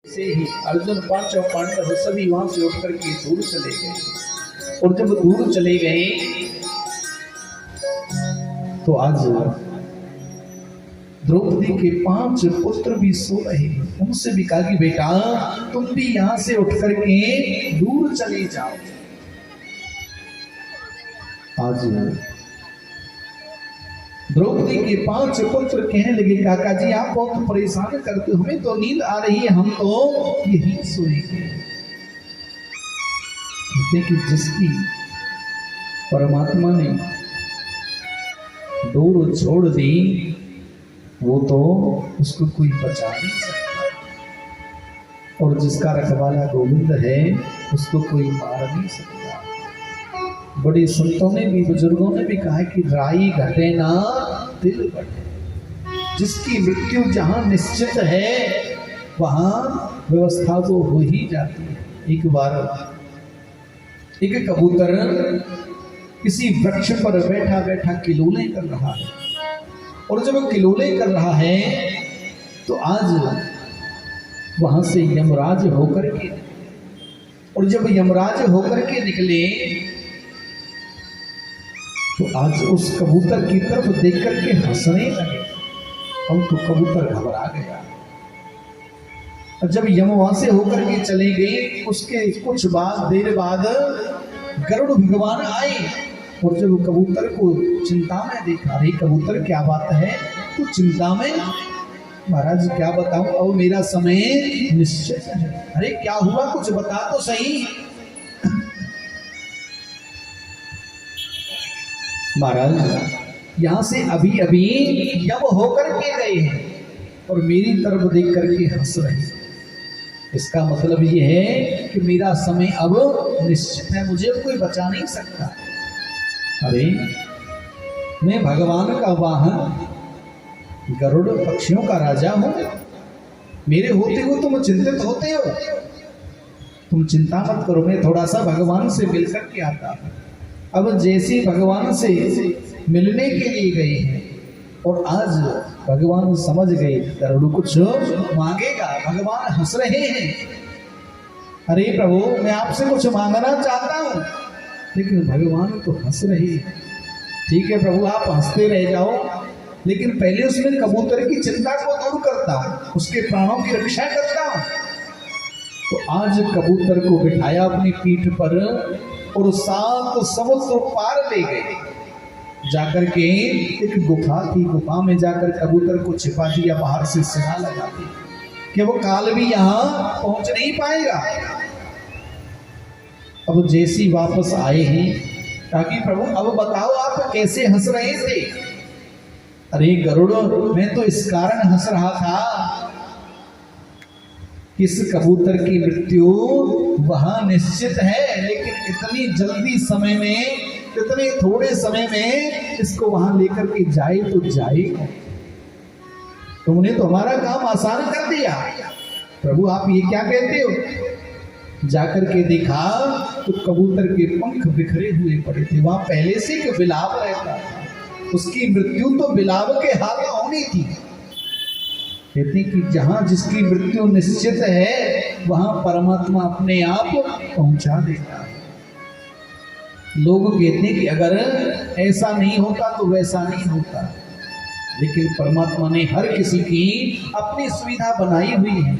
से ही अर्जुन पांचों पांडव सभी वहां से उठ करके दूर चले गए। और जब दूर चले गए तो आज द्रौपदी के 5 पुत्र भी सो रहे। उनसे भी कहा कि बेटा तुम भी यहां से उठ करके दूर चले जाओ। आज द्रौपदी के 5 पुत्र कहने लगे काका जी आप बहुत परेशान करते हो, हमें तो नींद आ रही है, हम तो यही सोएंगे। कि जिसकी परमात्मा ने डोर छोड़ दी वो तो उसको कोई बचा नहीं सकता, और जिसका रखवाला गोविंद है उसको कोई मार नहीं सकता। बड़े संतों ने भी बुजुर्गों ने भी कहा कि राई घटे ना दिल बढ़े। जिसकी मृत्यु जहां निश्चित है वहां व्यवस्था तो हो ही जाती है। एक बार एक कबूतर किसी वृक्ष पर बैठा बैठा किलोले कर रहा है, और जब किलोले कर रहा है तो आज वहां से यमराज होकर के, और जब यमराज होकर के निकले तो आज उस कबूतर की तरफ देख करके हंसने लगे। अब तो कबूतर घबरा गया। और जब यम वहां से होकर के चले गए उसके कुछ देर बाद गरुड़ भगवान आए, और जब कबूतर को चिंता में देखा, अरे कबूतर क्या बात है तू चिंता में? महाराज क्या बताऊं, अब मेरा समय निश्चित है। अरे क्या हुआ कुछ बता तो सही। महाराज यहां से अभी अभी यम होकर के गए हैं और मेरी तरफ देख करके हंस रहे हैं। इसका मतलब ये है कि मेरा समय अब निश्चित है, मुझे कोई बचा नहीं सकता। अरे मैं भगवान का वाहन गरुड़ पक्षियों का राजा हूं, मेरे होते हुए तुम चिंतित होते हो। तुम चिंता मत करो, मैं थोड़ा सा भगवान से मिलकर के आता हूं। अब जैसे भगवान से मिलने के लिए गए हैं और आज भगवान समझ गए गरुड़ कुछ मांगेगा, भगवान हंस रहे हैं। अरे प्रभु मैं आपसे कुछ मांगना चाहता हूं, लेकिन भगवान तो हंस रहे हैं। ठीक है प्रभु आप हंसते रह जाओ, लेकिन पहले उसमें कबूतर की चिंता को दूर करता हूं, उसके प्राणों की रक्षा करता हूं। तो आज कबूतर को बिठाया अपनी पीठ पर और 7 समुद्र पार ले गए। जाकर के एक गुफा थी, गुफा में जाकर कबूतर को छिपा दिया, बाहर से सिरा लगा दी कि वो काल भी यहां पहुंच नहीं पाएगा। अब जैसी वापस आए हैं ताकि प्रभु अब बताओ आप कैसे हंस रहे थे? अरे गरुड़ मैं तो इस कारण हंस रहा था, किस कबूतर की मृत्यु वहां निश्चित है, लेकिन इतनी जल्दी समय में, इतने थोड़े समय में इसको वहां लेकर के जाए तो जाएगा। तुमने तो हमारा काम आसान कर दिया। प्रभु आप ये क्या कहते हो? जाकर के देखा तो कबूतर के पंख बिखरे हुए पड़े थे। वहां पहले से एक बिलाव रहता था, उसकी मृत्यु तो बिलाव के हाथ होनी थी। कहते कि जहां जिसकी मृत्यु निश्चित है वहां परमात्मा अपने आप पहुंचा देता है। लोग कहते हैं कि अगर ऐसा नहीं होता तो वैसा नहीं होता, लेकिन परमात्मा ने हर किसी की अपनी सुविधा बनाई हुई है।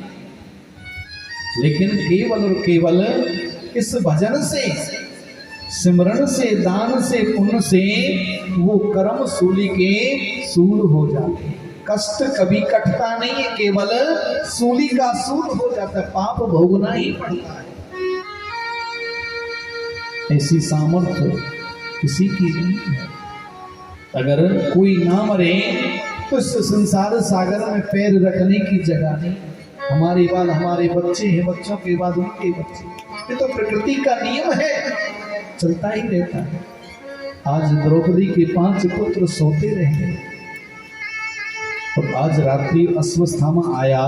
लेकिन केवल और केवल इस भजन से, सिमरन से, दान से, पुण्य से वो कर्म सूली के सूल हो जाते हैं। कष्ट कभी कटता नहीं है, केवल सूली का सूल हो जाता है, पाप भोगना ही पड़ता है। ऐसी सामर्थ्य किसी की नहीं है। अगर कोई ना मरे तो इस संसार सागर में पैर रखने की जगह नहीं। हमारे बाद हमारे बच्चे हैं, बच्चों के बाद उनके बच्चे, ये तो प्रकृति का नियम है, चलता ही रहता है। आज द्रौपदी के 5 पुत्र सोते रहे और आज रात्रि अश्वस्थामा आया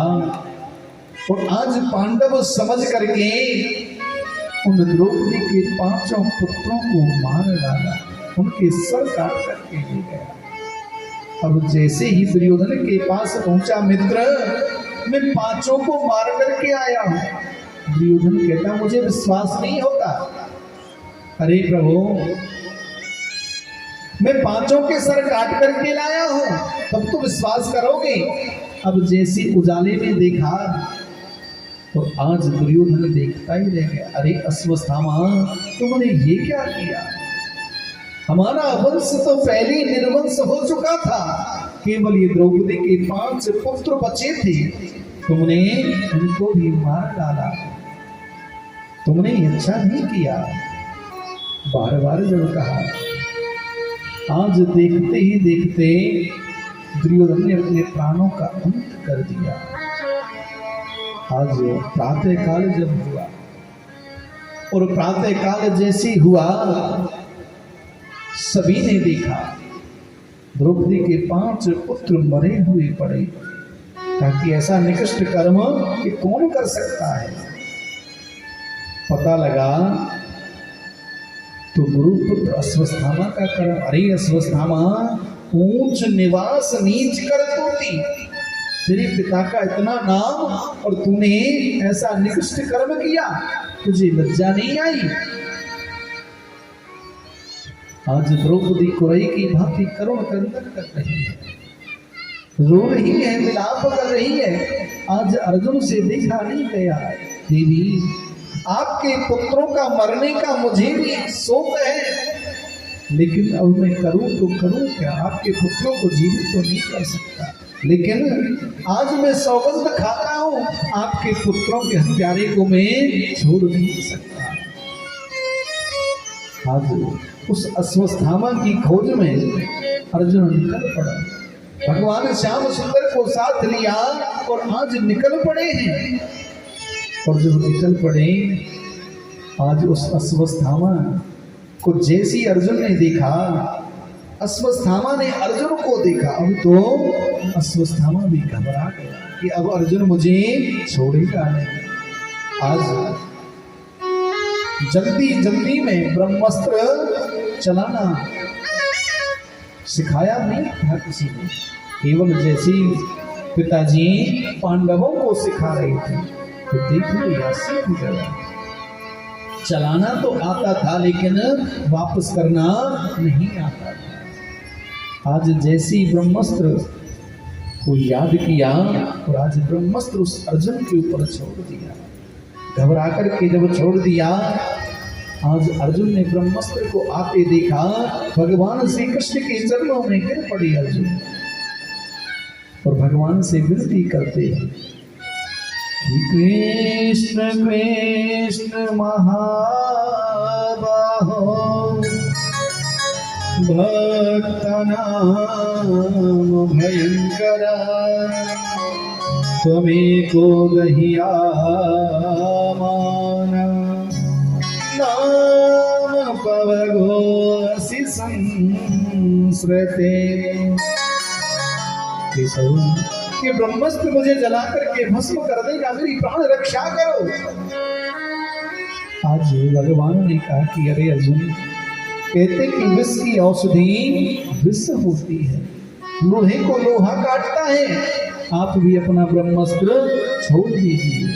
और आज पांडव समझ करके उन द्रौपदी के 5 पुत्रों को मार डाला, उनके सर काट करके ले गया। अब जैसे ही दुर्योधन के पास पहुंचा मित्र मैं पांचों को मार करके आया हूं। दुर्योधन कहता मुझे विश्वास नहीं होता। अरे प्रभु, मैं पांचों के सर काट करके लाया हूं, तब तो विश्वास करोगे। अब जैसे उजाले में देखा तो आज दुर्योधन देखता ही रह गया। अरे अश्वत्थामा, तुमने ये क्या किया? हमारा वंश तो पहले निर्वंश हो चुका था, केवल ये द्रौपदी के 5 पुत्र बचे थे, तुमने उनको भी मार डाला। तुमने अच्छा नहीं किया। बार बार जब कहा, आज देखते ही देखते दुर्योधन ने अपने प्राणों का अंत कर दिया। आज प्रातः काल जब हुआ और प्रातः काल जैसे हुआ, सभी ने देखा द्रौपदी के 5 पुत्र मरे हुए पड़े। ताकि ऐसा निकृष्ट कर्म कि कौन कर सकता है। पता लगा तो गुरुपुत्र अश्वत्थामा का कर्म। अरे अश्वत्थामा, ऊंच निवास नीच कर तूती, तेरे पिता का इतना नाम और तूने ऐसा निकृष्ट कर्म किया, तुझे लज्जा नहीं आई? आज द्रौपदी कुरई की भांति करुण क्रंदन कर रही है, रो रही है, विलाप कर रही है। आज अर्जुन से देखा नहीं गया। देवी, आपके पुत्रों का मरने का मुझे भी शोक है, लेकिन अब मैं करूं तो करूं क्या? आपके पुत्रों को जीवित तो नहीं कर सकता, लेकिन आज मैं सौगंध खाता हूं, आपके पुत्रों के हत्यारे को मैं छोड़ नहीं सकता। आज उस अश्वत्थामा की खोज में अर्जुन निकल पड़ा। भगवान श्याम सुंदर को साथ लिया और आज निकल पड़े हैं। और जब निकल पड़े, आज उस अश्वत्थामा को जैसी अर्जुन ने देखा, अश्वत्थामा ने अर्जुन को देखा, अब तो अश्वत्थामा भी घबरा गया कि अब अर्जुन मुझे छोड़ेगा नहीं। आज जल्दी जल्दी में ब्रह्मास्त्र चलाना सिखाया नहीं था किसी ने, केवल जैसी पिताजी पांडवों को सिखा रहे थे तो देख लिया, सीख गया। चलाना तो आता था लेकिन वापस करना नहीं आता था। आज जैसी ब्रह्मास्त्र को याद किया और आज ब्रह्मास्त्र उस अर्जुन के ऊपर छोड़ दिया। घबरा करके जब छोड़ दिया, आज अर्जुन ने ब्रह्मास्त्र को आते देखा, भगवान श्री कृष्ण के चरणों में गिर पड़े अर्जुन और भगवान से विनती करते हैं, कृष्ण कृष्ण महाबाहो भक्तनाम भयंकरा त्वमेको दह्यमान नाम पवगोऽसि संस्कृते। कि ब्रह्मास्त्र मुझे जला करके भस्म कर देगा, मेरी प्राण रक्षा करो। आज भगवान ने कहा कि अरे अर्जुन, कहते कि विष की औषधि विष होती है, लोहे को लोहा काटता है। आप भी अपना ब्रह्मास्त्र छोड़ दीजिए।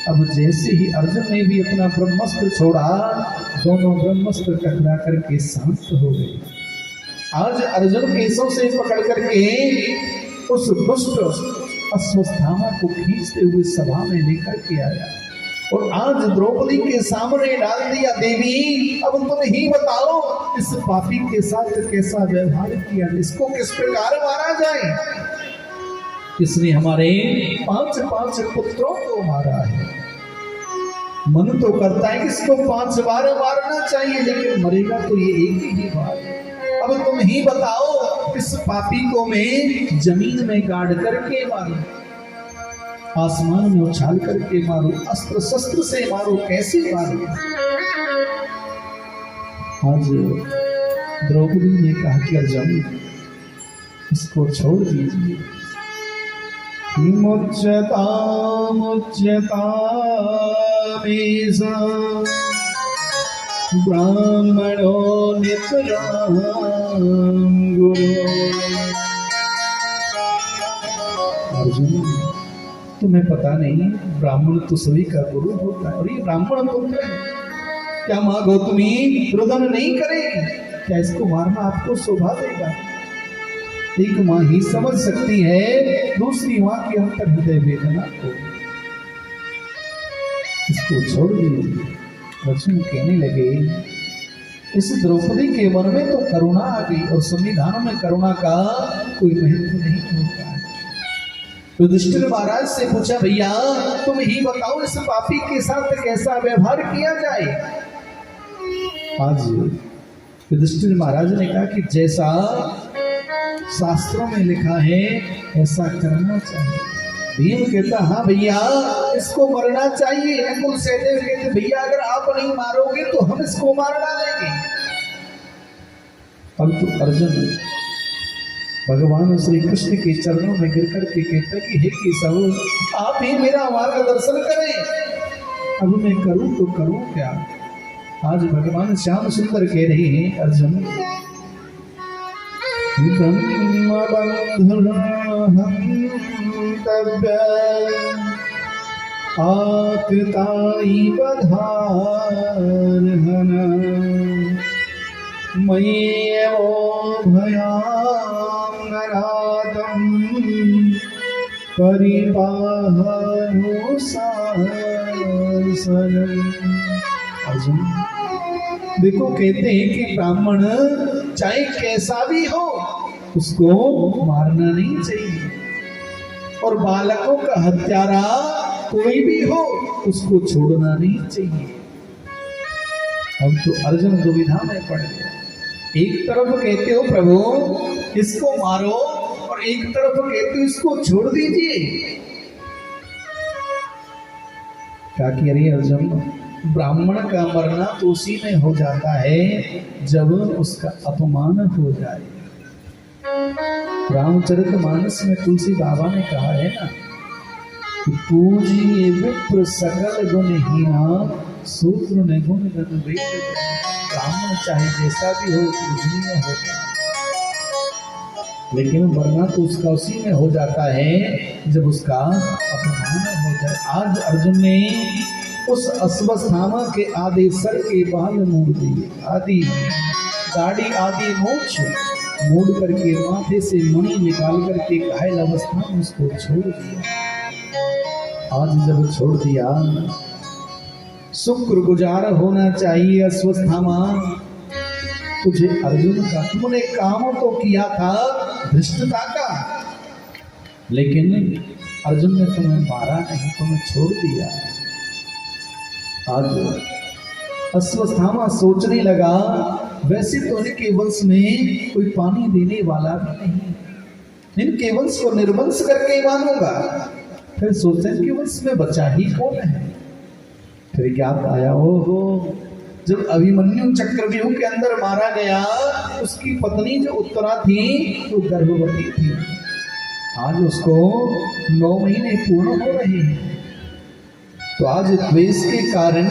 अब जैसे ही अर्जुन ने भी अपना ब्रह्मास्त्र छोड़ा, दोनों ब्रह्मास्त्र टकरा करके शांत हो गए। आज अर्जुन केशों से पकड़ करके उस दुष्ट अश्वत्थामा को खींचते हुए सभा में लेकर के आया और आज द्रौपदी के सामने डाल दिया। देवी, अब तुम ही बताओ, इस पापी के साथ कैसा व्यवहार किया, इसको किस प्रकार मारा जाए? इसने हमारे 5 पुत्रों को मारा है। मन तो करता है कि इसको 5 बार मारना चाहिए, लेकिन मरेगा तो ये एक ही बार। अब तुम ही बताओ, इस पापी को मैं जमीन में गाड़ करके मारूं, आसमान में उछाल करके मारूं, अस्त्र शस्त्र से मारूं, कैसे मारूं? आज द्रौपदी ने कहा कि अर्जुन, इसको छोड़ दीजिए। मुच्यता मुच्यता ब्राह्मणो नितरां गुरु। अर्जुन, तुम्हें पता नहीं ब्राह्मण तो सभी का गुरु होता है, और ये ब्राह्मण पुत्र है, क्या माँ गौतमी रुदन नहीं करेगी? क्या इसको मारना आपको शोभा देगा? एक माँ ही समझ सकती है दूसरी माँ की अंतर हृदय वेदना को। इसको छोड़ दीजिए। अर्जुन कहने लगे, इस द्रौपदी के मन में तो करुणा आ गई, और संविधान में करुणा का कोई महत्व नहीं होता है। युधिष्ठिर महाराज से पूछा, भैया तुम ही बताओ इस पापी के साथ कैसा व्यवहार किया जाए? आज युधिष्ठिर महाराज ने कहा कि जैसा शास्त्रों में लिखा है ऐसा करना चाहिए। भीम कहता, हाँ भैया इसको मरना चाहिए। नकुल सहदेव कहते, भैया अगर आप नहीं मारोगे तो हम इसको मार डालेंगे। परंतु अर्जुन भगवान श्री कृष्ण के चरणों में गिर कर के कहता कि हे केशव, आप ही मेरा मार्गदर्शन करें। अब मैं करूं तो करूं क्या? आज भगवान श्याम सुंदर कह रहे हैं, अर्जुन ब्रह्मबन्धुर्हन्तव्य आकृतायि वधार्हन् मय्येवो भयां नरातं परिपाहरो सासनम्। अर्जुन देखो, कहते हैं कि ब्राह्मण चाहे कैसा भी हो उसको मारना नहीं चाहिए, और बालकों का हत्यारा कोई भी हो उसको छोड़ना नहीं चाहिए। अब तो अर्जुन दुविधा में पड़ गया। एक तरफ कहते हो प्रभु इसको मारो, और एक तरफ कहते हो इसको छोड़ दीजिए। क्या किया रे अर्जुन? ब्राह्मण का मरना तो उसी में हो जाता है जब उसका अपमान हो जाए। रामचरितमानस में तुलसी बाबा ने कहा है ना कि पूजिए विप्र सकल गुणहीना सूत्र ने गुण गण वेद। ब्राह्मण चाहे जैसा भी हो पूजनीय होता है, लेकिन मरना तो उसका उसी में हो जाता है जब उसका अपमान हो जाए। आज अर्जुन ने उस अश्वत्थामा के आधे सर के बाल मोड़ दिए, आदि दाढ़ी आदि मोक्ष मोड़ करके माथे से मणि निकाल करके घायल अवस्था में उसको छोड़ दिया। आज जब छोड़ दिया, शुक्रगुजार होना चाहिए अश्वत्थामा। तुझे अर्जुन का तुमने काम तो किया था धृष्टता का, लेकिन अर्जुन ने तुम्हें मारा नहीं, तुम्हें छोड़ दिया। आज अश्वत्थामा सोचने लगा, वैसे तो इनके वंश में कोई पानी देने वाला भी नहीं, इनके वंश को निर्वंश करके मानूंगा। फिर सोचते हैं कि वंश में बचा ही कौन है। फिर याद आया, ओहो जब अभिमन्यु चक्रव्यूह के अंदर मारा गया, उसकी पत्नी जो उत्तरा थी वो गर्भवती थी। आज उसको 9 महीने पूर्ण हो रहे हैं। तो आज द्वेष के कारण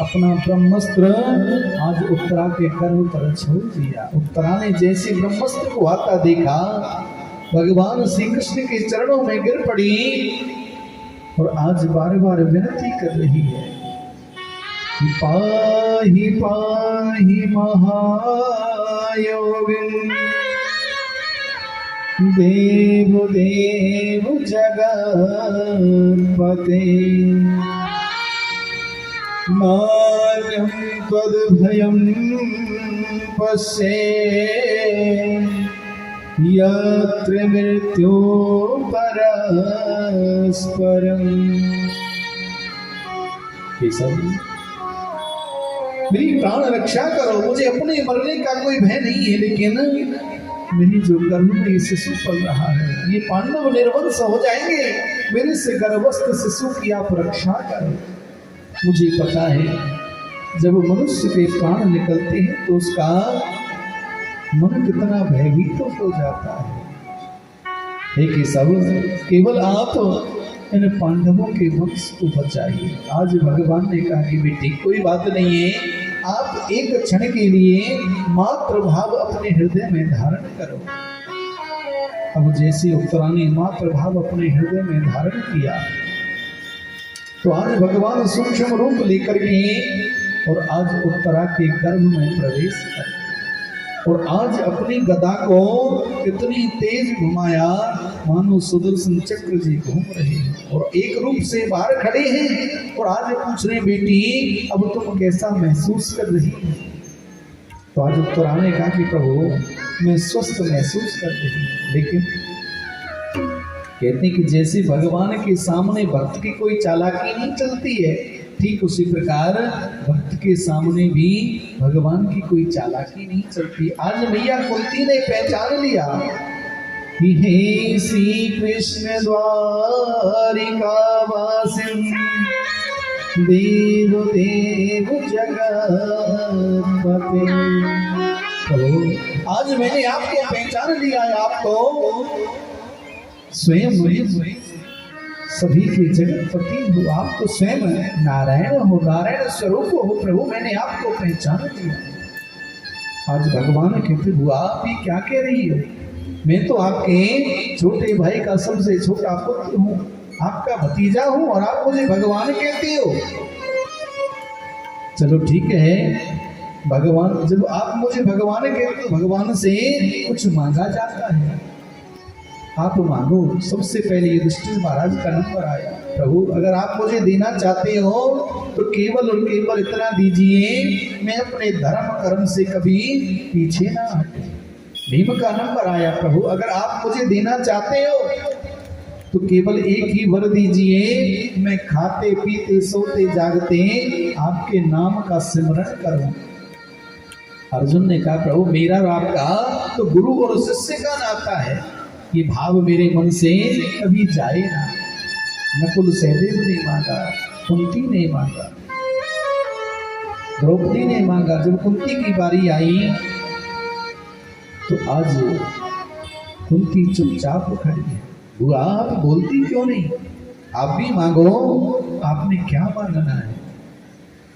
अपना ब्रह्मास्त्र आज उत्तरा के गर्भ पर छोड़ दिया। उत्तरा ने जैसे ब्रह्मास्त्र को आता देखा, भगवान श्री कृष्ण के चरणों में गिर पड़ी, और आज बार बार विनती कर रही है कि पाहि पाहि महायोगिन देव देव जगत्पते नार्यं त्वद्भयं पश्ये यत्र मृत्यो परस्परम्। मेरी प्राण रक्षा करो, मुझे अपने मरने का कोई भय नहीं है, लेकिन मेरी जो गर्भ में शिशु पल रहा है, ये पांडव निर्वंश हो जाएंगे। मेरे से गर्भस्थ शिशु की आप रक्षा करो। मुझे पता है जब मनुष्य के प्राण निकलते हैं तो उसका मन कितना भयभीत तो हो जाता है। एक सब केवल आप इन पांडवों के वंश को बचाइए। आज भगवान ने कहा कि बेटी कोई बात नहीं है, आप एक क्षण के लिए मातृ भाव अपने हृदय में धारण करो। अब जैसे उत्तरा ने मातृभाव अपने हृदय में धारण किया, तो आज भगवान सूक्ष्म रूप लेकर के और आज उत्तरा के गर्भ में प्रवेश कर, और आज अपनी गदा को इतनी तेज घुमाया मानो सुदर्शन चक्र जी घूम रहे हैं, और एक रूप से बाहर खड़े हैं और आज पूछ रहे बेटी अब तुम कैसा महसूस कर रही हो। तो आज उत्तरा ने कहा कि प्रभु मैं स्वस्थ महसूस कर रही हूँ, लेकिन कहते हैं कि जैसे भगवान के सामने भक्त की कोई चालाकी नहीं चलती है, ठीक उसी प्रकार भक्त के सामने भी भगवान की कोई चालाकी नहीं चलती। आज मैया कुंती ने पहचान लिया कि हे श्री कृष्ण द्वारिका वासिन देव देव जगतपते। आज मैंने आपको पहचान लिया है, आप तो स्वयं सभी के जगतपति हो, आप तो स्वयं नारायण हो, नारायण स्वरूप हो प्रभु, मैंने आपको पहचान लिया। आज भगवान कहते हुआ आप ये क्या कह रही हो, मैं तो आपके छोटे भाई का सबसे छोटा पुत्र हूँ, आपका भतीजा हूँ, और आप मुझे भगवान कहते हो। चलो ठीक है, भगवान जब आप मुझे भगवान कहते हो, भगवान से कुछ मांगा जाता है, आप मांगो। सबसे पहले युधिष्ठिर महाराज का नंबर आया, प्रभु अगर आप मुझे देना चाहते हो तो केवल और केवल इतना दीजिए, मैं अपने धर्म कर्म से कभी पीछे ना हटे। भीम का नंबर आया, प्रभु अगर आप मुझे देना चाहते हो तो केवल एक ही वर दीजिए, मैं खाते पीते सोते जागते आपके नाम का सिमरन करूं। अर्जुन ने कहा प्रभु मेरा और आपका तो गुरु और शिष्य का नाता है, ये भाव मेरे मन से कभी जाए ना। नकुल सहदेव ने मांगा, कुंती ने मांगा, द्रौपदी ने मांगा। जब कुंती की बारी आई तो आज कुंती चुपचाप खड़ी है। बुआ आप बोलती क्यों नहीं, आप भी मांगो, आपने क्या मांगना है।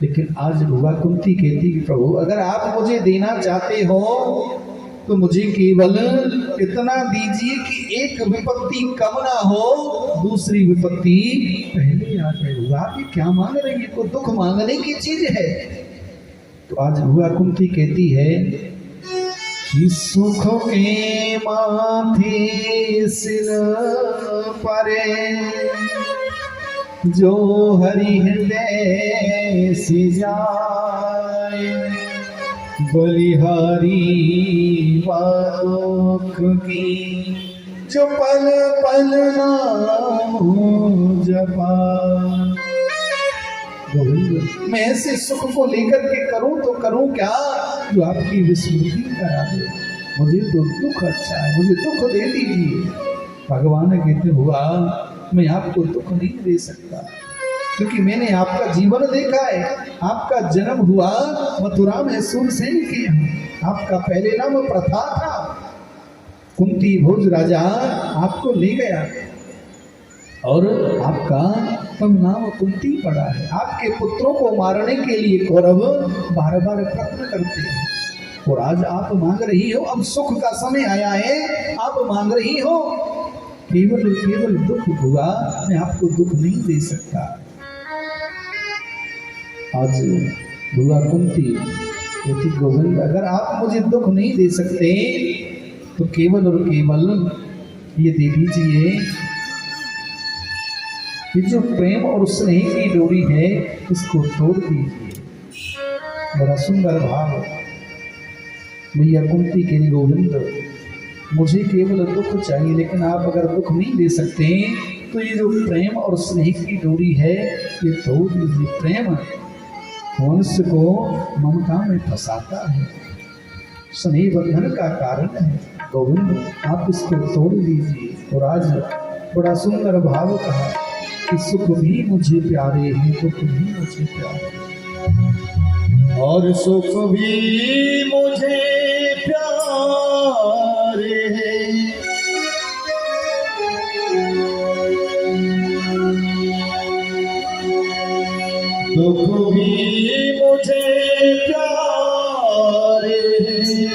लेकिन आज बुआ कुंती कहती कि प्रभु अगर आप मुझे देना चाहते हो तो मुझे केवल इतना दीजिए कि एक विपत्ति कम ना हो, दूसरी विपत्ति पहले आ जाए। आप ये क्या मांग रही है, कोई दुख मांगने की चीज है। तो आज बुआ कुंती कहती है कि सुख के माथे सिर परे, जो हरि हृदय से जाए, बलिहारी वालोक की, जो पल पल नाम जपा। मैं ऐसे सुख को लेकर के करूं तो करूं क्या जो आपकी विस्मृति करा दे। मुझे तो दुख अच्छा है, मुझे दुख दे दीजिए। भगवान कहते हुआ मैं आपको दुख नहीं दे सकता, क्योंकि मैंने आपका जीवन देखा है। आपका जन्म हुआ मथुरा में सूरसेन के यहाँ, आपका पहले नाम प्रथा था, कुंती भोज राजा आपको ले गया और आपका तब नाम कुंती पड़ा है। आपके पुत्रों को मारने के लिए कौरव बार बार प्रयत्न करते हैं, और आज आप मांग रही हो, अब सुख का समय आया है, आप मांग रही हो। केवल केवल दुख हुआ, मैं आपको दुख नहीं दे सकता। आज बुआ कुंती कहती गोविंद अगर आप मुझे दुख नहीं दे सकते तो केवल और केवल ये दे दीजिए कि जो प्रेम और स्नेह की डोरी है इसको तोड़ दीजिए। बड़ा सुंदर भाव। भैया कुंती के लिए गोविंद मुझे केवल दुख चाहिए, लेकिन आप अगर दुख नहीं दे सकते तो ये जो प्रेम और स्नेह की डोरी है ये तोड़ दीजिए। प्रेम मनुष्य को ममता में फंसाता है, स्नेह बंधन का कारण है। गोविंद आप इसको तोड़ दीजिए। और आज बड़ा सुंदर भाव कहा कि सुख भी मुझे प्यारे हैं, दुख भी मुझे प्यारे, और सुख भी मुझे प्यारे हैं, दुख भी मुझे प्यारे हैं।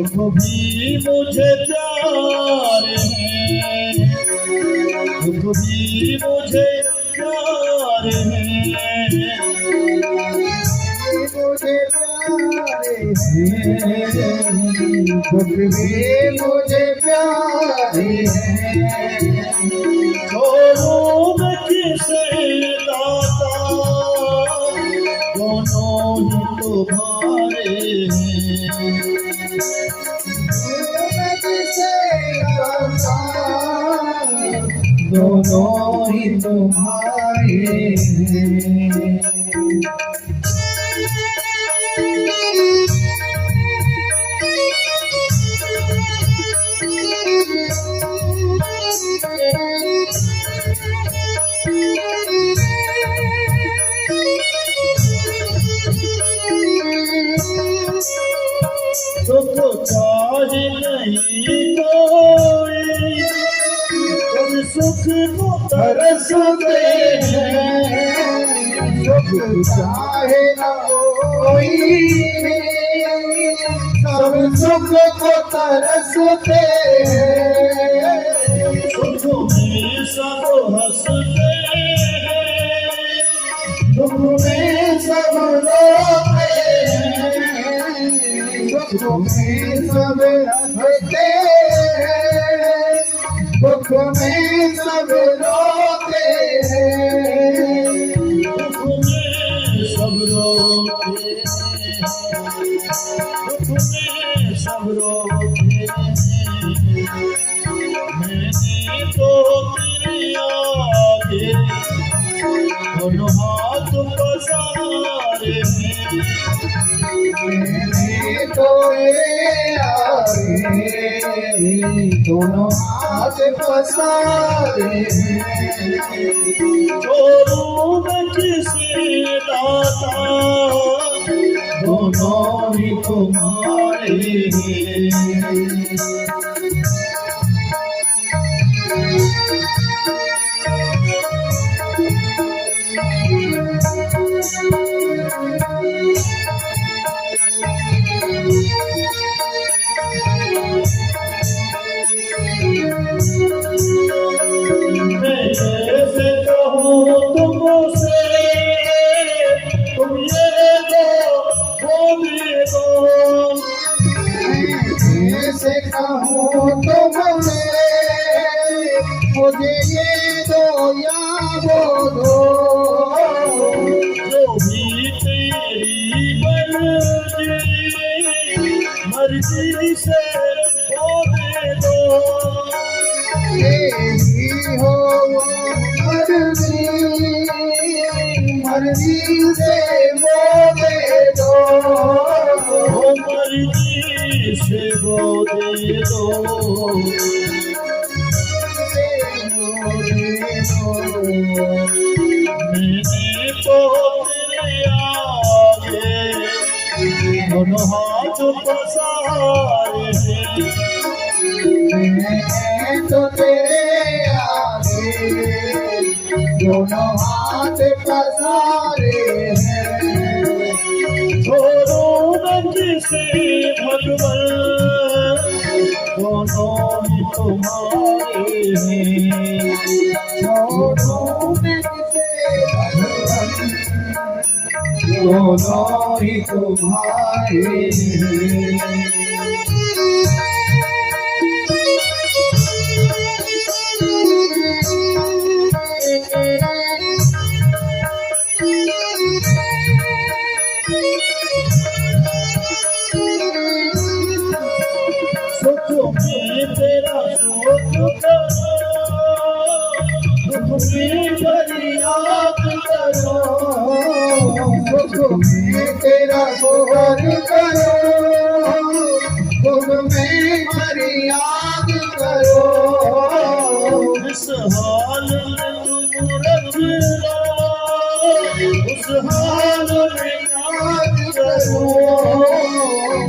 तुम भी मुझे प्यार है, तुम भी मुझे प्यार है, मुझे प्यारे हैं, खुद भी मुझे प्यारे हैं। दोनों में किसे दाता, दोनों ही तुम्हारे हैं। दोनों ही तुम्हारे हैं। तुमको चाहे नहीं कोई, तुम सुख को तरसते हैं। सुख चाहे न कोई, सब सुख को तरसते हैं। सुख में सब हंसते हैं, दुख में सब रोते हैं। सुख में सब हंसते हैं, दुख में सब रोते हैं। दुख में सब रोते हैं, दुख में सब रोते हैं। मैंने तो तेरे आगे दोनों हाथ पसारे हैं। मैंने तो दोनों हाथ पसारे हैं। दोनों में किसे दाता, दोनों ही तुम्हारे हैं। मैं कैसे कहूँ तुमसे, तुम ये दो वो भी दो। कैसे कहूँ तुमसे, मुझे ये दो या वो दो। जो भी तेरी मर्जी से वो दे दो। तेरी हो वो मर्जी, मर्जी से वो दे दो। वो मर्जी से वो दे दो। मैंने तो तेरे आगे दोनों हाथ पसारे हैं। मैं तो तेरे आगे दोनों हाथ पसारे हैं। दोनों में से भगवान, दोनों ही तुम्हारे हैं। दोनों में से भगवान, दोनों ही तुम्हारे हैं। सुख में तेरा सुख करो, दुख में फरियाद करो। सुख में तेरा सोहर करो, दुख में फरियाद करो। इस हाल में तुम रख लो, उस हाल में याद करो।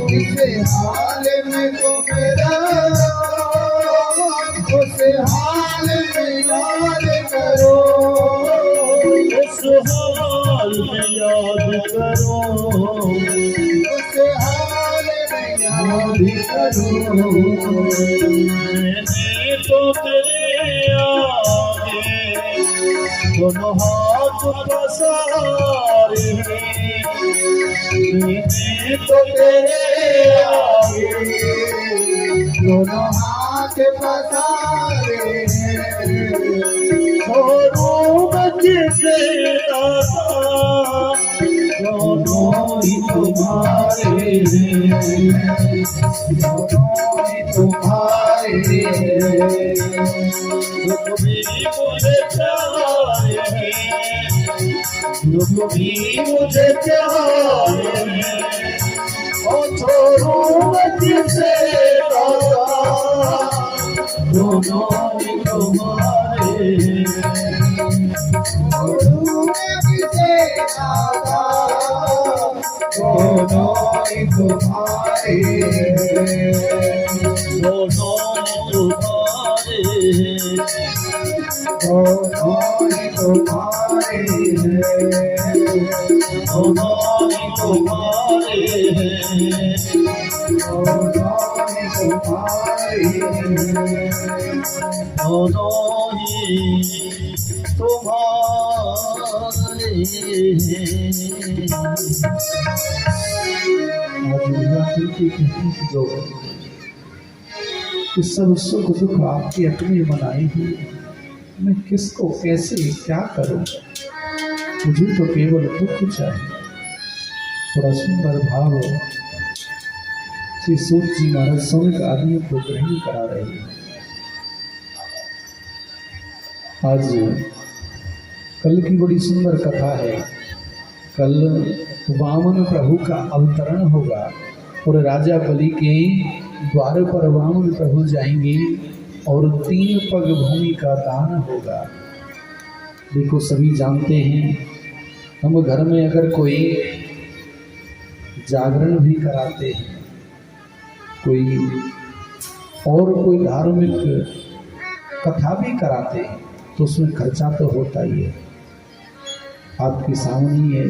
किसे हाल में तो मेरा उस हाल में याद करो, उस हाल में याद करो, उस हाल में याद करो। मैंने तो तेरे आगे दोनों हाथ पसारे हैं, मैंने तो तेरे आगे दोनों हाथ पसारे हैं। छोड़ू मुझसे दाता दोनों ही तुम्हारे हैं, दोनों ही तुम्हारे हैं। दुख भी मुझे प्यारे हैं, दुख भी मुझे प्यारे हैं। और छोड़ू मुझसे दाता दोनों ही तुम्हारे हैं, छोड़ू मुझसे दाता दोनों ही तुम्हारे हैं, दोनों ही तुम्हारे हैं, दोनों ही तुम्हारे हैं, दोनों ही तुम्हारे हैं, दोनों ही तुम्हारे हैं, दोनों ही तुम्हारे जो कि सब सुख दुख आपके अपने बनाए हुए, मैं किसको कैसे क्या करूं, मुझे तो केवल दुख चाहिए। बड़ा सुंदर भाव है। श्री सूत जी महाराज सौनक आदियों को ग्रहण करा रहे हैं। आज कल की बड़ी सुंदर कथा है। कल वामन प्रभु का अवतरण होगा और राजा बलि के द्वार पर वामन प्रभु जाएंगे और 3 पग भूमि का दान होगा। देखो सभी जानते हैं, हम घर में अगर कोई जागरण भी कराते हैं, कोई धार्मिक कथा भी कराते हैं, तो उसमें खर्चा तो होता ही है। आपके सामने ही है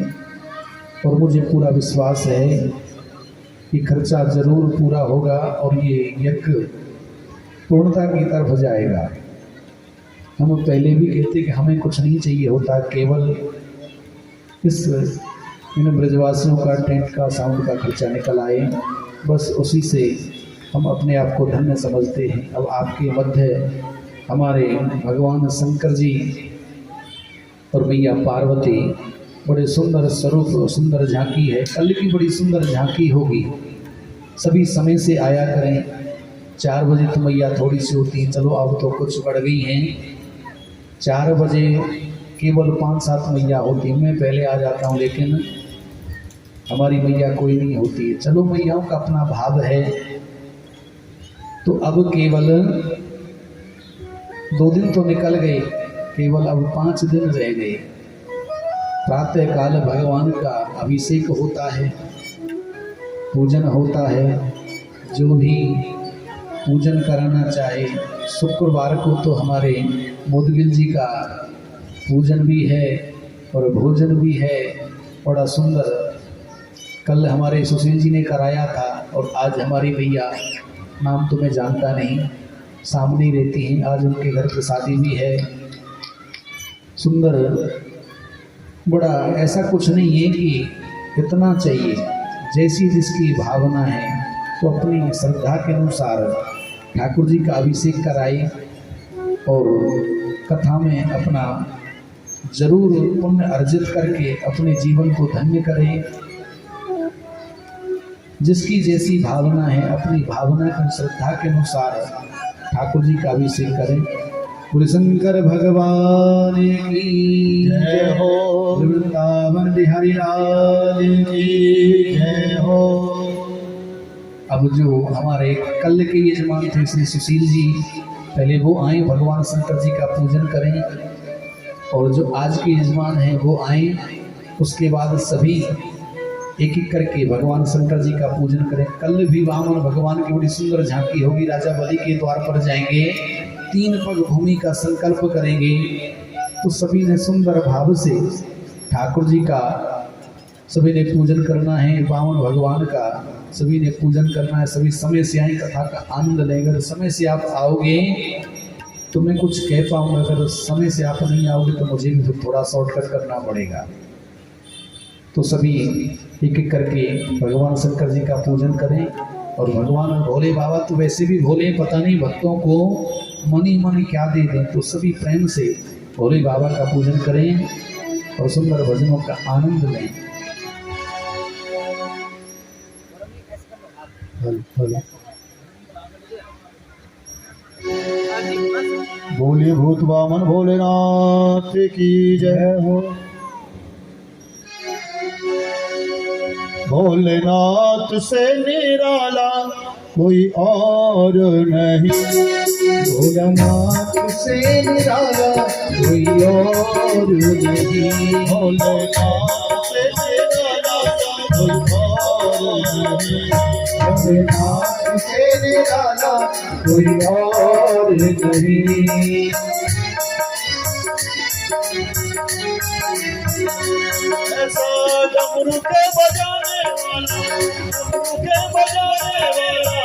और मुझे पूरा विश्वास है कि खर्चा जरूर पूरा होगा और ये यज्ञ पूर्णता की तरफ जाएगा। हम पहले भी कहते कि हमें कुछ नहीं चाहिए होता, केवल इन ब्रजवासियों का टेंट का साउंड का खर्चा निकल आए, बस उसी से हम अपने आप को धन्य समझते हैं। अब आपके मध्य हमारे भगवान शंकर जी और मैया पार्वती, बड़े सुंदर स्वरूप, सुंदर झांकी है। कल की बड़ी सुंदर झांकी होगी, सभी समय से आया करें। 4 बजे तो मैया थोड़ी सी होती है, चलो अब तो कुछ बढ़ गई हैं। 4 बजे केवल 5-7 मैया होती, मैं पहले आ जाता हूँ, लेकिन हमारी मैया कोई नहीं होती है। चलो मैयाओं का अपना भाव है। तो अब केवल 2 दिन तो निकल गए, केवल अब 5 दिन रह गए। प्रातः काल भगवान का अभिषेक होता है, पूजन होता है। जो भी पूजन कराना चाहे, शुक्रवार को तो हमारे मुदगिल जी का पूजन भी है और भोजन भी है, बड़ा सुंदर। कल हमारे सुशील जी ने कराया था और आज हमारी भैया, नाम तो मैं जानता नहीं, सामने ही रहती हैं, आज उनके घर प्रसादी भी है। सुंदर, बड़ा ऐसा कुछ नहीं है कि इतना चाहिए, जैसी जिसकी भावना है तो अपनी श्रद्धा के अनुसार ठाकुर जी का अभिषेक कराए और कथा में अपना जरूर पुण्य अर्जित करके अपने जीवन को धन्य करें। जिसकी जैसी भावना है, अपनी भावना की श्रद्धा के अनुसार ठाकुर जी का अभिषेक करें। बोले शंकर भगवान की जय हो, वृंदावन बिहारी लाल की जय हो। अब जो हमारे कल के यजमान थे श्री सुशील जी, पहले वो आए, भगवान शंकर जी का पूजन करें, और जो आज के यजमान हैं वो आए। उसके बाद सभी एक एक करके भगवान शंकर जी का पूजन करें। कल भी वामन भगवान की बड़ी सुंदर झांकी होगी, राजा बलि के द्वार पर जाएंगे, 3 पग भूमि का संकल्प करेंगे। तो सभी ने सुंदर भाव से ठाकुर जी का सभी ने पूजन करना है, वामन भगवान का सभी ने पूजन करना है। सभी समय से आए, कथा का आनंद लेंगे। अगर समय से आप आओगे तो मैं कुछ कह पाऊंगा, अगर समय से आप नहीं आओगे तो मुझे भी थोड़ा शॉर्टकट करना पड़ेगा। तो सभी एक एक करके भगवान शंकर जी का पूजन करें। और भगवान भोले बाबा तो वैसे भी भोले, पता नहीं भक्तों को मन ही मन क्या दे दें। तो सभी प्रेम से भोले बाबा का पूजन करें और सुंदर भजनों का आनंद लें। बोलिए भूत वामन भोलेनाथ की जय हो। भोलेनाथ से निराला कोई और नहीं, भोलेनाथ से निराला कोई और नहीं, भोलेनाथ से निराला कोई और नहीं, भोलेनाथ से निराला कोई और नहीं। ऐसा डमरू के बजाने वाला, डमरू के बजाने वाला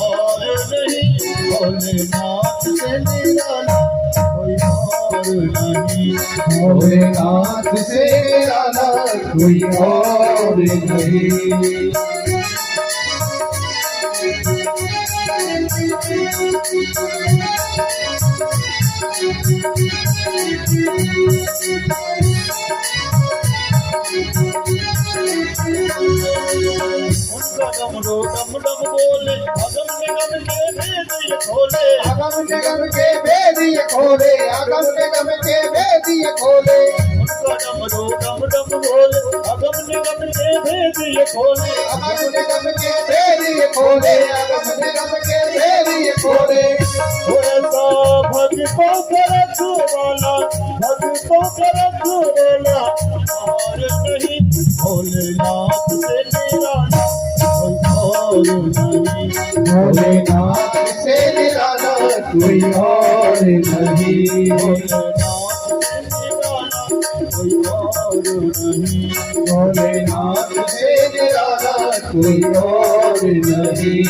और नहीं, भोलेनाथ से निराला कोई और नहीं, भोलेनाथ से निराला कोई और नहीं। उनका डमरू डम डम बोले, अगम निगम के भेद ये खोले, अगम निगम के भेद ये खोले, अगम निगम के भेद ये खोले। उनका डमरू डम डम बोले, अगम निगम के भेद ये खोले, अगम निगम के भेद ये खोले, अगम निगम के भेद ये खोले। ऐसा भक्तों का रखवाला, भक्तों का रखवाला और नहीं, भोलेनाथ से निराला कोई और नहीं, भोलेनाथ से निराला कोई और नहीं, भोलेनाथ से निराला कोई और नहीं, भोलेनाथ से निराला कोई और नहीं।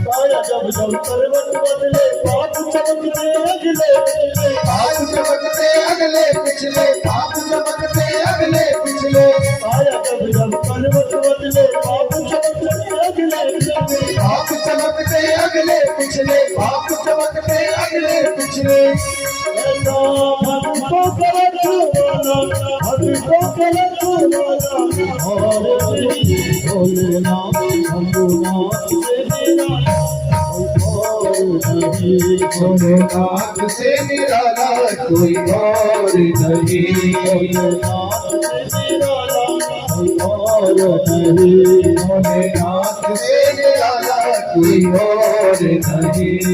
काया जब जब पर्वत बदले, पाप चमकते अगले पिछले, पाप चमकते अगले पिछले, पाप चमकते अगले पिछले। काया जब जब पर्वत बदले, पाप चमकते अगले पिछले, पाप चमकते अगले पिछले, पाप चमकते अगले पिछले। ऐसा भक्तों का रखवाला, भक्तों का रखवाला और नहीं, भोलेनाथ भोलेनाथ से निराला कोई और नहीं, भोलेनाथ से निराला कोई और नहीं, भोलेनाथ से निराला कोई और नहीं, भोलेनाथ से निराला कोई और नहीं।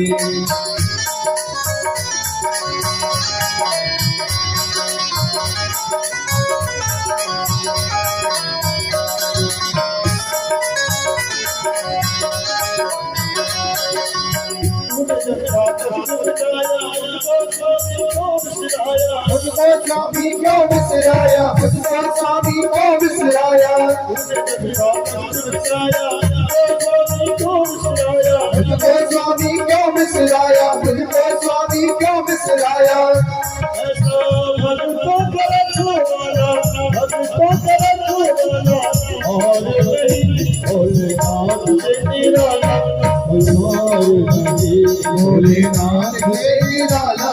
मुझको स्वामी क्यों बिसराया, मुझको स्वामी क्यों बिसराया, मुझको स्वामी क्यों बिसराया, मुझको स्वामी क्यों बिसराया। भोलेनाथ से निराला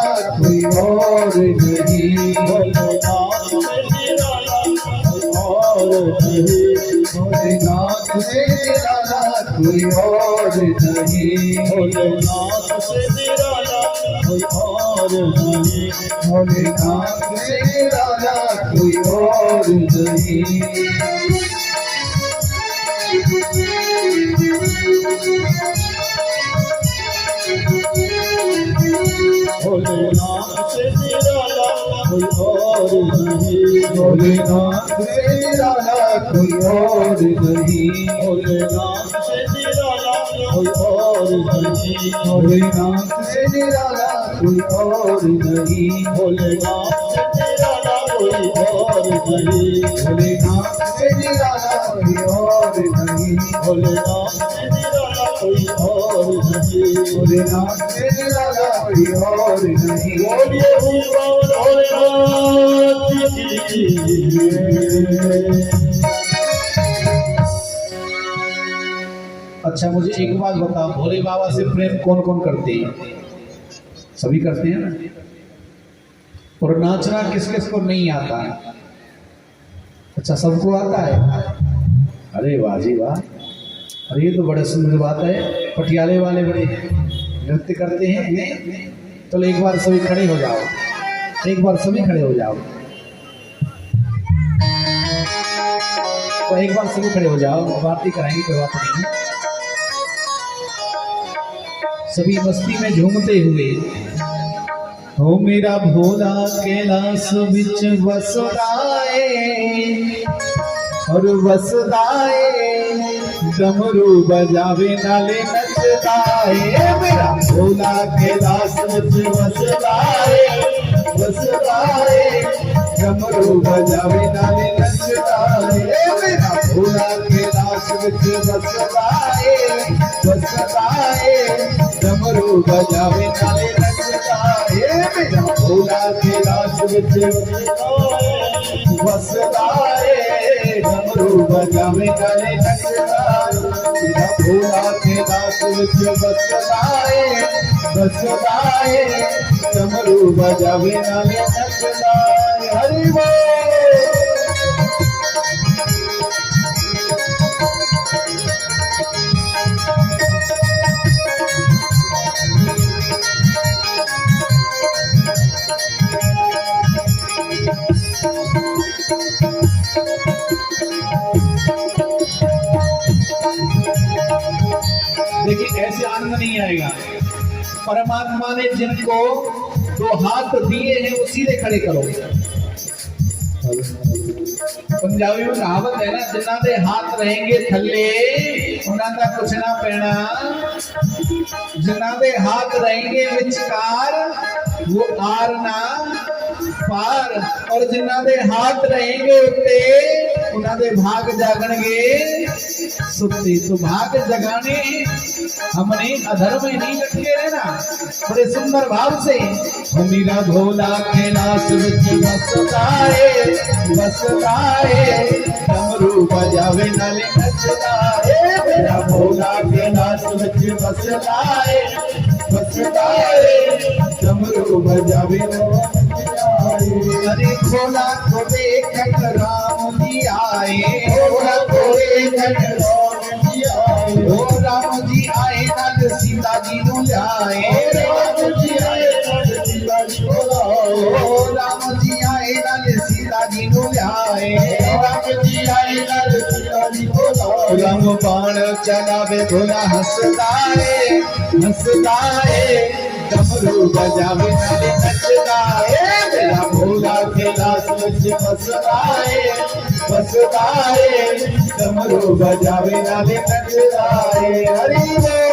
कोई और नहीं, भोलेनाथ से निराला कोई और नहीं, भोलेनाथ से निराला कोई और नहीं, भोलेनाथ से निराला कोई और नहीं। भोलेनाथ से निराला कोई और नहीं, भोलेनाथ से निराला कोई और नहीं, भोलेनाथ से निराला कोई और नहीं, भोलेनाथ से निराला कोई और नहीं, भोलेनाथ से निराला कोई और नहीं, भोलेनाथ से निराला कोई और नहीं, भोलेनाथ से निराला कोई और नहीं, भोलेनाथ से निराला कोई और नहीं। बोलिए भगवान भोलेनाथ की। अच्छा मुझे एक बात बताओ, भोले बाबा से प्रेम कौन कौन करते हैं? सभी करते हैं ना। और नाचना किस किस को नहीं आता है? अच्छा सबको आता है। अरे वाह जी वाह, अरे ये तो बड़े सुंदर बात है। पटियाले वाले बड़े नृत्य करते हैं। चलो एक बार सभी खड़े हो जाओ, एक बार सभी खड़े हो जाओ, तो एक बार सभी खड़े हो जाओ, बात ही कराएंगे, कोई बात नहीं। सभी मस्ती में झूमते हुए, हो मेरा भोला कैलाश बिच वसुदाए, और वसुदाए डमरू बजावे नाले नचदाए। मेरा भोला कैलाश बिच वसुदाए, वसुदाए डमरू बजावे नाले नचदाए। मेरा भोला कैलाश बिच वसुदाए, वसुदाए डमरू बजावे नाले नचदाए। मेरा भोला कैलाश बिच वसुदाए, डमरू बजावे नाले नचदाए। मेरा भोला कैलाश बिच वसुदाए, वसुदाए डमरू बजावे नाले नचदाए। हरि बोल। देखिए ऐसे आनंद नहीं आएगा। परमात्मा ने जिनको दो हाथ दिए हैं वो सीधे खड़े करो। पंजाबी में कहावत है ना, जिन्ना दे हाथ रहेंगे थल्ले उन्हां दा कुछ ना पैना, जिन्ना दे हाथ रहेंगे विचकार वो आर ना पार, और जिन्ना दे हाथ रहेंगे उत्ते उन्हां दे भाग जागणगे सुत्ते। तो भाग जगाने हमने अधर्म में नहीं लटके रहना, बड़े सुंदर भाव से। मेरा भोला कैलाश बिच वसुदाए, वसुदाए डमरू बजावे नाले नचदाए। मेरा भोला कैलाश बिच वसुदाए, वसुदाए डमरू बजावे नाले नचदाए। अरे भोला को देखत राम जी आए, भोला को देखत राम जी आए, ओ राम जी आए नल सीता जी नु ल्याए, राम जी आए नल सीता जी नु ल्याए, ओ राम जी आए नल सीता जी नु ल्याए, राम जी आए नल सीता जी नु ल्याए। राम बाण चलावे भोला हंसदाए, हंसदाए डमरू बजावे नाले नचदाए। मेरा भोला कैलाश बिच वसुदाए, वसुदाए डमरू बजावे नाले नचदाए। हरि बोल।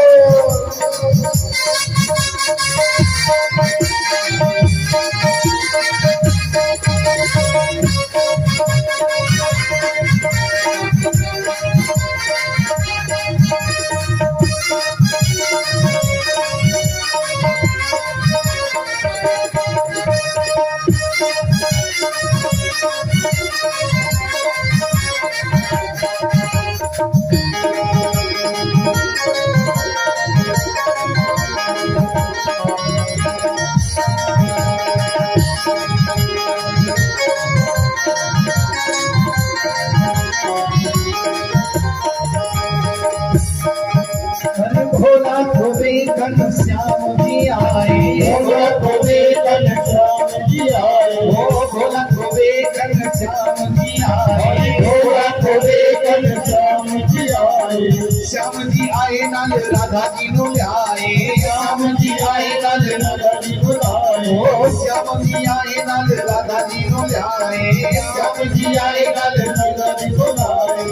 भोला को देखन श्याम जी आए, भोला को देखन श्याम जी आए, ओ भोला को देखन श्याम जी आए, भोला को देखन श्याम जी आए। श्याम जी आए नाल राधा जी नु ल्याए श्याम जी आए नल राधा जी बुलाए ओ श्याम जी आए नल राधा जी नु ल्याए श्याम जी आए नल राधा जी बुलाए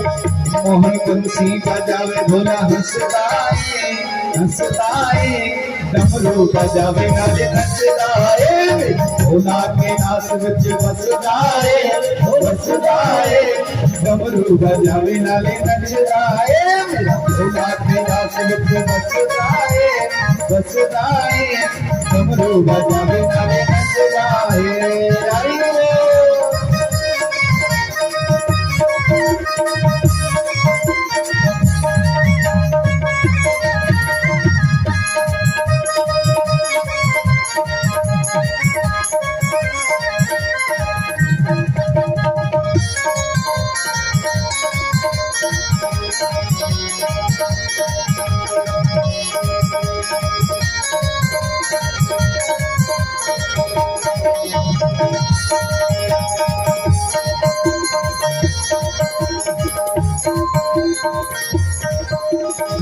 मोहन बंसी बजावे भोला हंसदाए हंसदाए डमरू बजावे नाले नचदाए भोला के नाच विच बसदाए बसदाए डमरू बजावे नाले नचदाए भोला के नाच विच बसदाए बसदाए डमरू बजावे नाले नचदाए आई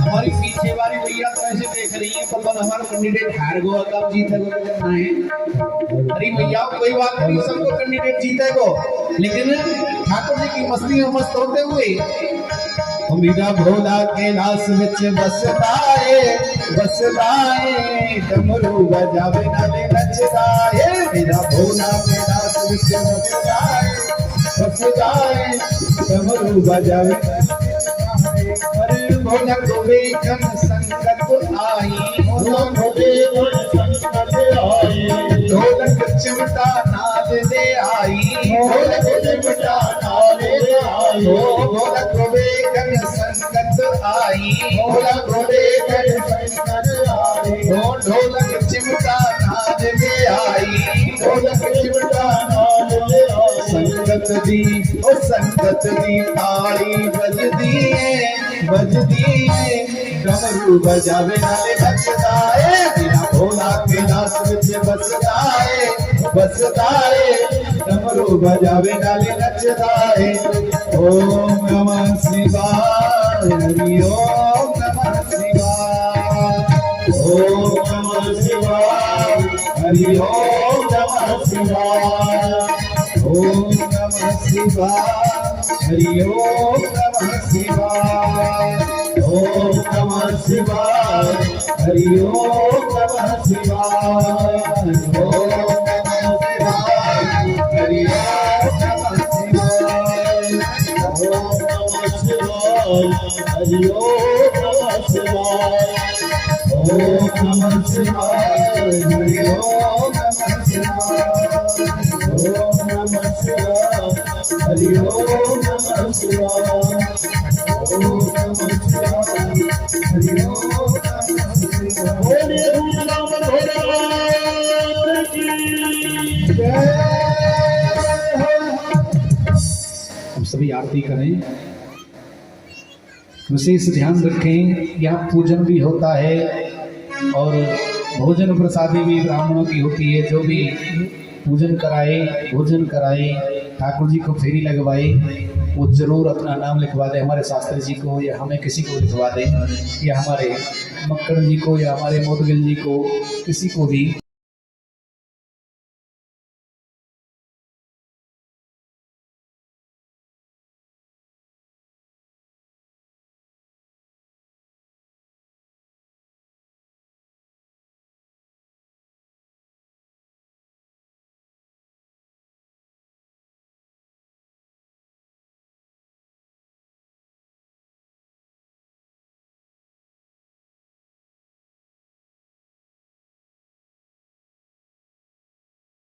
हमारी पीछे वाली भैया तो ऐसे देख रही है पर हमारा कैंडिडेट हार गो कब जीते गो करना है। अरे भैया कोई बात नहीं, सबको कैंडिडेट जीते गो, लेकिन ठाकुर जी की मस्ती में मस्त होते हुए मेरा भोला के नास विच बसदाए बसदाए डमरू बजावे नाले नचदाए मेरा भोला के नास विच बसदाए बसदाए डमरू बजावे भोला को बेकन संकट आई भोला भोले संकट आए ढोलक चिमटा नाद दे आई ढोलक चिमटा नाद दे आई भोला को बेकन संकट आई भोला भोले संकट आए ढोलक चिमटा नाद दे आई ढोलक चिमटा नाद दे आई संगत दी ओ संगत दी ताली बजदी है डमरू बजावे नाले नचदाए मेरा भोला के नाच विच बसदाए बसदाए डमरू बजावे नाले नचदाए ओम नमः शिवाय हरि ओम नमः शिवाय ओम नमः शिवाय हरि ओम नमः शिवाय ओम नमः शिवाय हरि ओम नमः शिवाय ओम नमः शिवाय हरि ओम नमः शिवाय ओम नमः शिवाय हरि ओम नमः शिवाय ओम नमः शिवाय हरि ओम नमः शिवाय ओम नमः शिवाय हरि ओम नमः शिवाय ओम नमः शिवाय हरि ओम नमः शिवाय ओम नमः शिवाय हरि ओम नमः शिवाय बोले राम भगवान की हम सभी आरती करें, विशेष ध्यान रखें। यहाँ पूजन भी होता है और भोजन प्रसादी भी ब्राह्मणों की होती है। जो भी पूजन कराए भोजन कराए ठाकुर जी को फेरी लगवाए वो जरूर अपना नाम लिखवा दे, हमारे शास्त्री जी को या हमें किसी को लिखवा दे, या हमारे मक्कड़ जी को या हमारे मोदगिल जी को, किसी को भी।